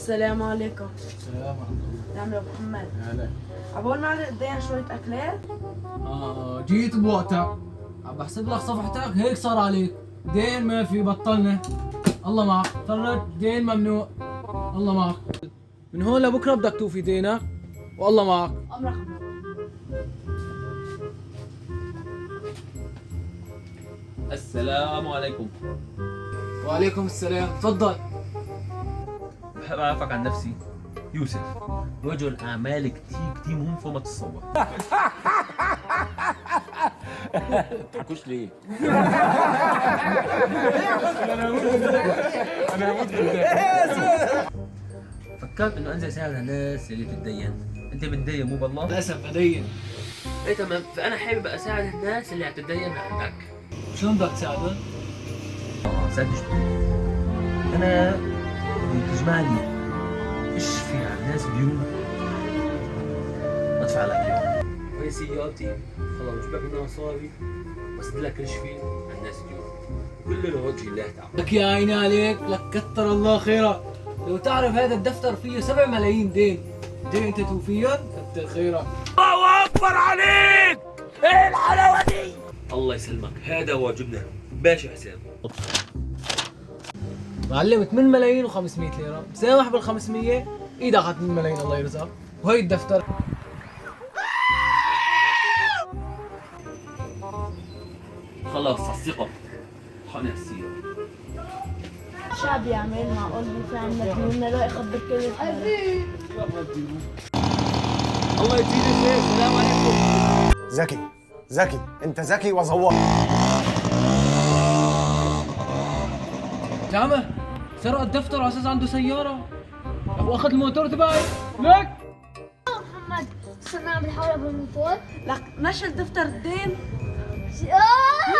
السلام عليكم. السلام ورحمة الله. نعم يا ابو محمد. هلا. عبول ما عليك دين شوية اكلات؟ جيت بوقتك. عم بحسب لك صفحتك هيك صار عليك. دين ما في بطلنا. الله معك، ترى دين ممنوع. الله معك. من هون لبكره بدك توفي دينك والله معك. امرك. السلام عليكم. وعليكم السلام، تفضل. بحب اعرفك عن نفسي يوسف، رجل اعمال كتير مهم فوق ما تتصور. تضحكوش ليه؟ فكرت انه انزل اساعد الناس اللي بتتدين. انت بتدين مو بالله؟ للاسف بدين. ايه تمام، فانا حابب اساعد الناس اللي هتتدين عندك. شلون بدك تساعدهم؟ ساعدني شوي. انا بدي تجمع لي اشفي على الناس ديون ادفع لك اياها. وهي سيارتي خلاص بجيب لك منها مصاري بس لك اشفي على الناس ديون كل لوجه الله تعالى. لك يا عيني عليك، لك كتر الله خيرك. لو تعرف هذا الدفتر فيه 7 ملايين دين انت توفيهم كتر خيرك. الله اكبر عليك! ايه الحلاوه دي؟ الله يسلمك، هذا واجبنا. ماشي حسين. معلم 8 ملايين و500 ليره، مسامح بال 500 ايدك على 8 ملايين الله يرزقك. وهي الدفتر. خلاص الثقة حقني السيارة. شعب يعمل معقول في عندك منا لا يخبر كل الحاجات. الله يجزيك خير، السلام عليكم. ذكي انت ذكي وزواق. جامع سرق الدفتر على اساس عنده سياره واخذ الموتور تبعي. لك محمد صرنا عم نحاول بالموتور. لك نشل دفتر الدين. آه!